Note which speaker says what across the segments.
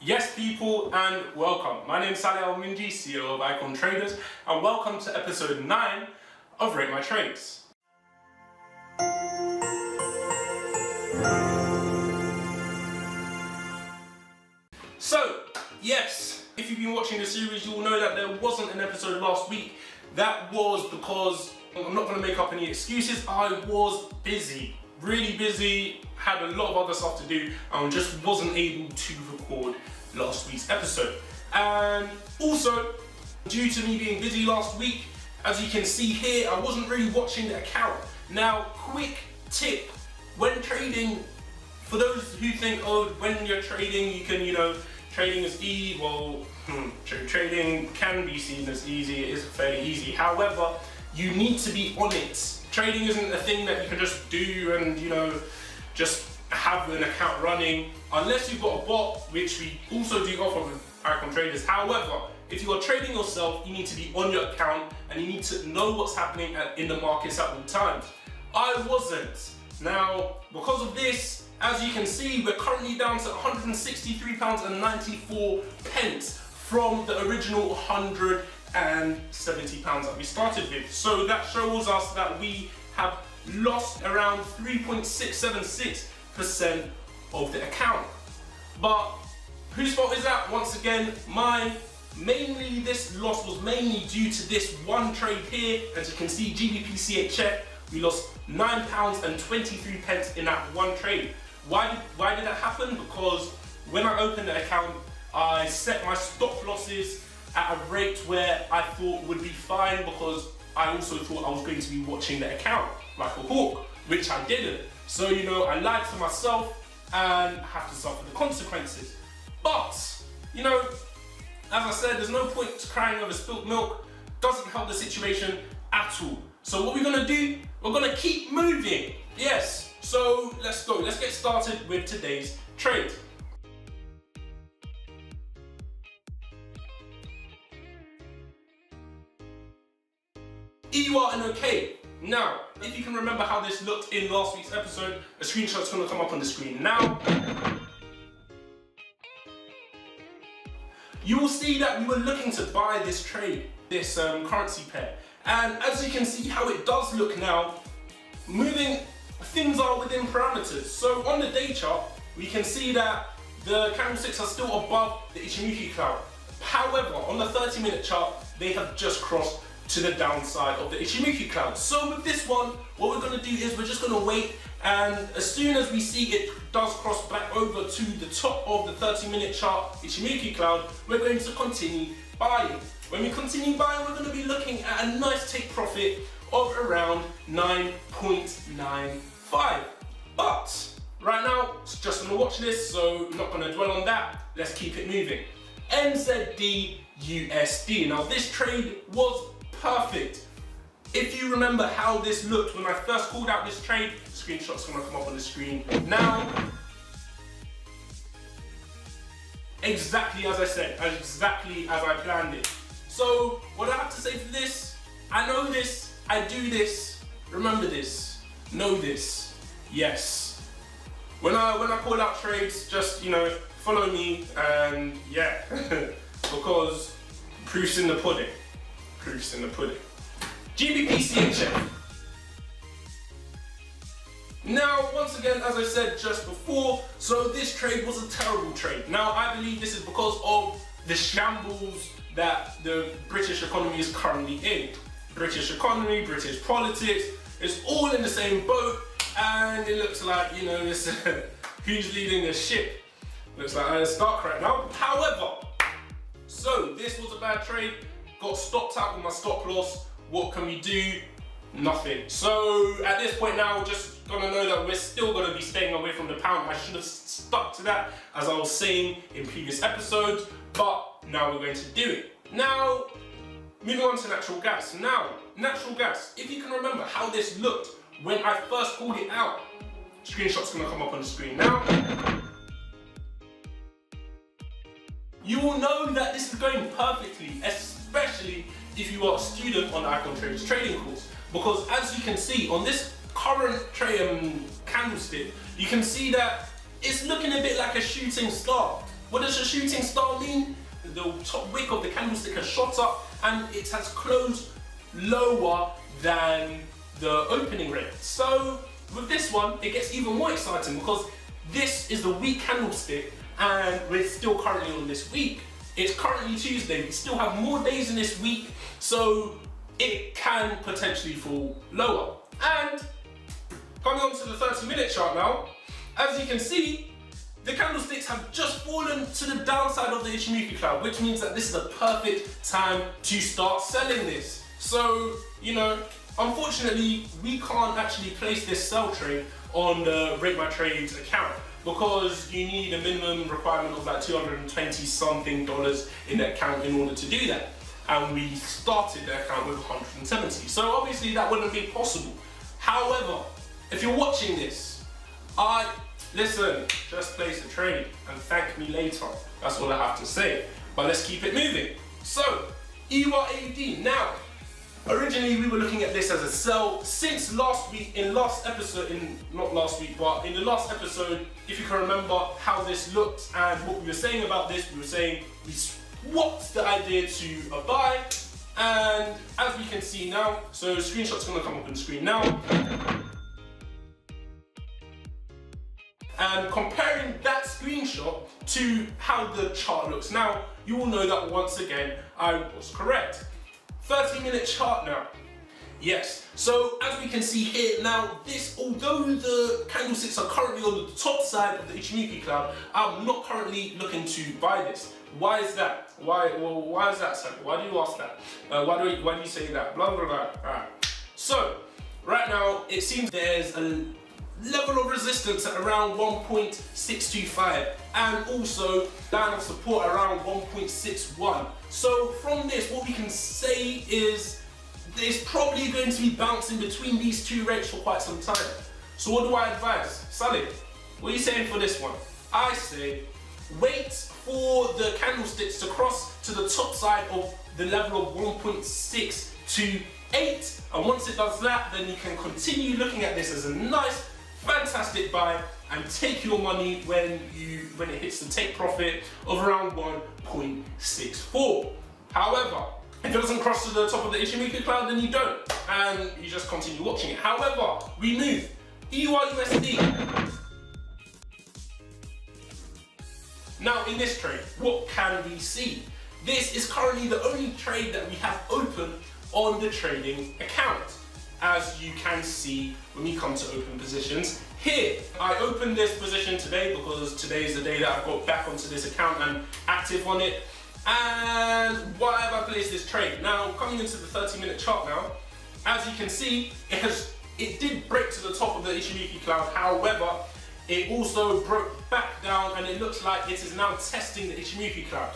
Speaker 1: Yes, people, and welcome. My name is Saleh Al-Minji, CEO of Icon Traders, and welcome to episode 9 of Rate My Trades. So, yes, if you've been watching the series, you will know that there wasn't an episode last week. That was because, I'm not going to make up any excuses, I was busy. Really busy, had a lot of other stuff to do, and just wasn't able to record last week's episode. And also, due to me being busy last week, as you can see here, I wasn't really watching the account. Now, quick tip, when trading, for those who think, oh, when you're trading, you can, trading is easy. Well, trading can be seen as easy, it is fairly easy. However, you need to be on it. Trading isn't a thing that you can just do and, just have an account running, unless you've got a bot, which we also do offer with Icon Traders. However, if you are trading yourself, you need to be on your account and you need to know what's happening in the markets at all times. I wasn't. Now, because of this, as you can see, we're currently down to £163.94 from the original £170 that we started with. So that shows us that we have lost around 3.676% of the account. But whose fault is that? Once again, mine. Mainly this loss was mainly due to this one trade here. As you can see, GBP CHF, we lost £9.23 in that one trade. Why did that happen? Because when I opened the account, I set my stop losses at a rate where I thought would be fine, because I also thought I was going to be watching the account like a hawk, which I didn't. So, I lied to myself and have to suffer the consequences. But, as I said, there's no point crying over spilt milk. Doesn't help the situation at all. So what we're gonna do, we're gonna keep moving. Yes, so let's go. Let's get started with today's trade. EUR and OK. Now, if you can remember how this looked in last week's episode, a screenshot's gonna come up on the screen now. You will see that we were looking to buy this trade, this currency pair. And as you can see how it does look now, things are within parameters. So on the day chart, we can see that the candlesticks are still above the Ichimoku cloud. However, on the 30-minute chart, they have just crossed to the downside of the Ichimoku cloud. So with this one, what we're going to do is we're just going to wait, and as soon as we see it does cross back over to the top of the 30-minute chart Ichimoku cloud, we're going to continue buying. When we continue buying, we're going to be looking at a nice take profit of around 9.95. But right now, it's just on the watch list, so I'm not going to dwell on that. Let's keep it moving. NZD USD. Now this trade was perfect. If you remember how this looked when I first called out this trade, the screenshot's gonna come up on the screen now. Exactly as I said, exactly as I planned it. So what I have to say for this, I know this, I do this, remember this, know this, yes. When I call out trades, just follow me, and yeah, because proof's in the pudding. Proofs in the pudding. GBP CHF. Now, once again, as I said just before, so this trade was a terrible trade. Now, I believe this is because of the shambles that the British economy is currently in. British economy, British politics, it's all in the same boat, and it looks like, this, who's leading the ship? Looks like it's dark right now. However, so this was a bad trade. Got stopped out with my stop loss. What can we do? Nothing. So at this point now, we're just gonna know that we're still gonna be staying away from the pound. I should have stuck to that, as I was saying in previous episodes, but now we're going to do it. Now, moving on to natural gas. Now, natural gas, if you can remember how this looked when I first called it out, screenshot's gonna come up on the screen now. You will know that this is going perfectly, especially if you are a student on the Icon Traders trading course. Because as you can see on this current candlestick, you can see that it's looking a bit like a shooting star. What does the shooting star mean? The top wick of the candlestick has shot up and it has closed lower than the opening rate. So with this one, it gets even more exciting because this is the week candlestick and we're still currently on this week. It's currently Tuesday. We still have more days in this week, so it can potentially fall lower. And coming on to the 30-minute chart now, as you can see, the candlesticks have just fallen to the downside of the Ichimoku cloud, which means that this is a perfect time to start selling this. So, you know, unfortunately, we can't actually place this sell trade on the Rate My Trades account because you need a minimum requirement of like $220 something in the account in order to do that. And we started the account with 170. So obviously that wouldn't be possible. However, if you're watching this, listen, just place a trade and thank me later. That's all I have to say. But let's keep it moving. So, EURAUD. Now, originally we were looking at this as a sell since last week, in the last episode, if you can remember how this looked and what we were saying about this, we were saying we swapped the idea to a buy, and as we can see now, so screenshot's gonna come up on the screen now. And comparing that screenshot to how the chart looks now, you will know that once again, I was correct. 30-minute chart now. Yes, so as we can see here now, although the candlesticks are currently on the top side of the Ichimoku cloud, I'm not currently looking to buy this. Why is that? Why is that, Sam? Why do you ask that? Why do you say that? Blah, blah, blah. Alright. So, right now, it seems there's a level of resistance at around 1.625 and also line of support around 1.61. So from this, what we can say is it's probably going to be bouncing between these two rates for quite some time. So what do I advise? Salih, what are you saying for this one? I say wait for the candlesticks to cross to the top side of the level of 1.628, and once it does that, then you can continue looking at this as a nice fantastic buy and take your money when it hits the take profit of around 1.64. However, if it doesn't cross to the top of the Ichimoku cloud, then you don't, and you just continue watching it. However, we move EURUSD. Now in this trade, what can we see? This is currently the only trade that we have open on the trading account. As you can see when we come to open positions here. I opened this position today because today is the day that I've got back onto this account and active on it. And why have I placed this trade? Now, coming into the 30-minute chart now, as you can see, it did break to the top of the Ichimoku cloud. However, it also broke back down and it looks like it is now testing the Ichimoku cloud.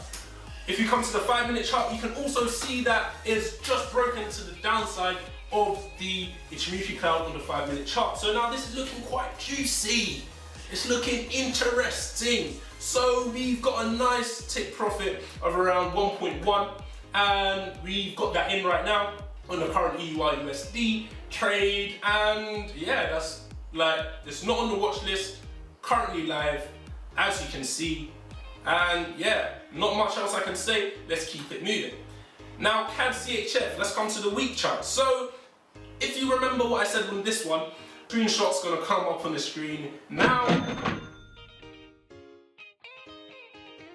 Speaker 1: If you come to the 5-minute chart, you can also see that it's just broken to the downside of the Ichimoku cloud on the 5-minute chart. So now this is looking quite juicy. It's looking interesting. So we've got a nice take profit of around 1.1 and we've got that in right now on the current EURUSD trade, and yeah, that's like, it's not on the watch list, currently live as you can see, and yeah, not much else I can say. Let's keep it moving. Now CAD CHF, let's come to the week chart. So if you remember what I said on this one, screenshot's gonna come up on the screen now.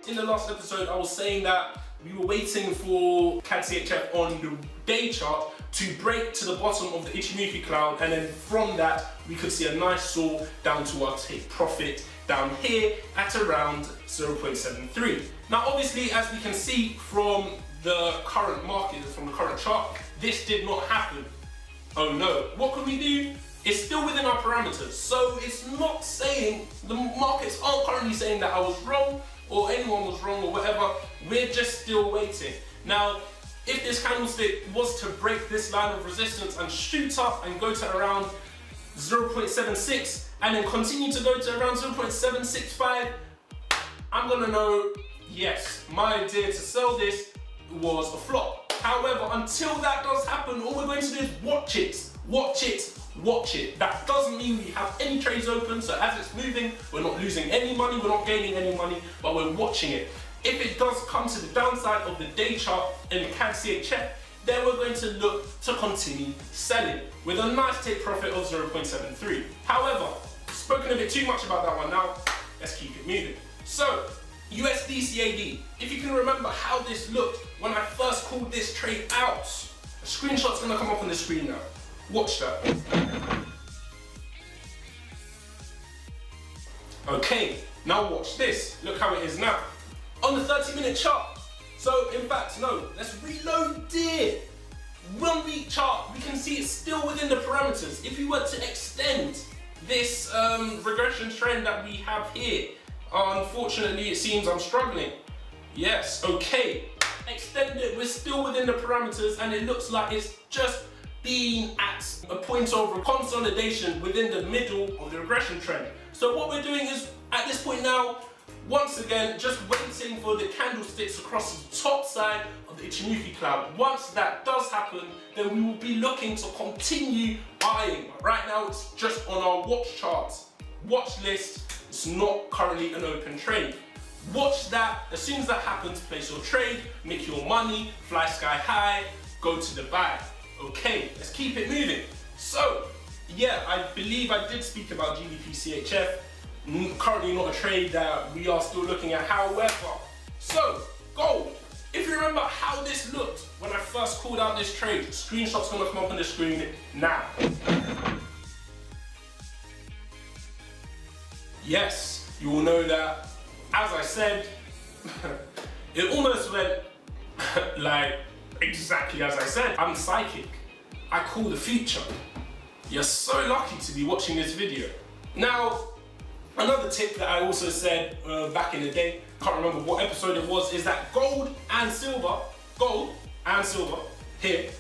Speaker 1: In the last episode, I was saying that we were waiting for CAD CHF on the day chart to break to the bottom of the Ichimoku cloud, and then from that we could see a nice soar down to our take profit down here at around 0.73. Now obviously, as we can see from the current market, from the current chart, this did not happen. Oh no. What can we do? It's still within our parameters, so it's not saying, the markets aren't currently saying that I was wrong or anyone was wrong or whatever. We're just still waiting. Now, if this candlestick was to break this line of resistance and shoot up and go to around 0.76 and then continue to go to around 0.765, I'm gonna know, yes, my idea to sell this was a flop. However, until that does happen, all we're going to do is watch it. Watch it, watch it. That doesn't mean we have any trades open, so as it's moving, we're not losing any money, we're not gaining any money, but we're watching it. If it does come to the downside of the day chart in the CAD CHF, then we're going to look to continue selling with a nice take profit of 0.73. However, spoken a bit too much about that one now, let's keep it moving. So, USD CAD, if you can remember how this looked when I first called this trade out, a screenshot's gonna come up on the screen now. Watch that. Okay, now watch this. Look how it is now. On the 30-minute chart. So, in fact, no, let's reload it. 1 week chart, we can see it's still within the parameters. If we were to extend this regression trend that we have here, unfortunately, it seems I'm struggling. Yes, okay. Extend it, we're still within the parameters, and it looks like it's just been at a point of consolidation within the middle of the regression trend. So what we're doing is, at this point now, once again, just waiting for the candlesticks across the top side of the Ichimoku cloud. Once that does happen, then we will be looking to continue buying. But right now, it's just on our watch charts. Watch list, it's not currently an open trade. Watch that, as soon as that happens, place your trade, make your money, fly sky high, go to the buy. Okay, let's keep it moving. So, yeah, I believe I did speak about GBP CHF. Currently not a trade that we are still looking at, however. So, gold. If you remember how this looked when I first called out this trade, screenshot's gonna come up on the screen now. Yes, you will know that, as I said, it almost went like exactly as I said. I'm psychic. I call the future. You're so lucky to be watching this video. Now, another tip that I also said back in the day, can't remember what episode it was, is that gold and silver here,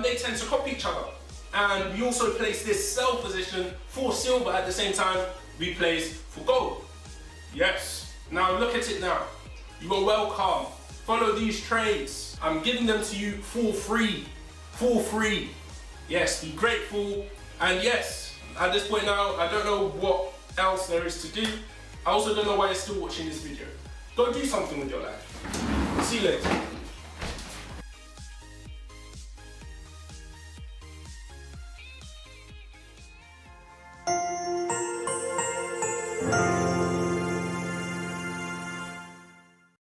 Speaker 1: they tend to copy each other. And we also place this sell position for silver at the same time we place for gold. Yes, now look at it now. You are welcome. Follow these trades. I'm giving them to you for free. For free. Yes, be grateful. And yes, at this point now, I don't know what else there is to do. I also don't know why you're still watching this video. Go do something with your life. See you later.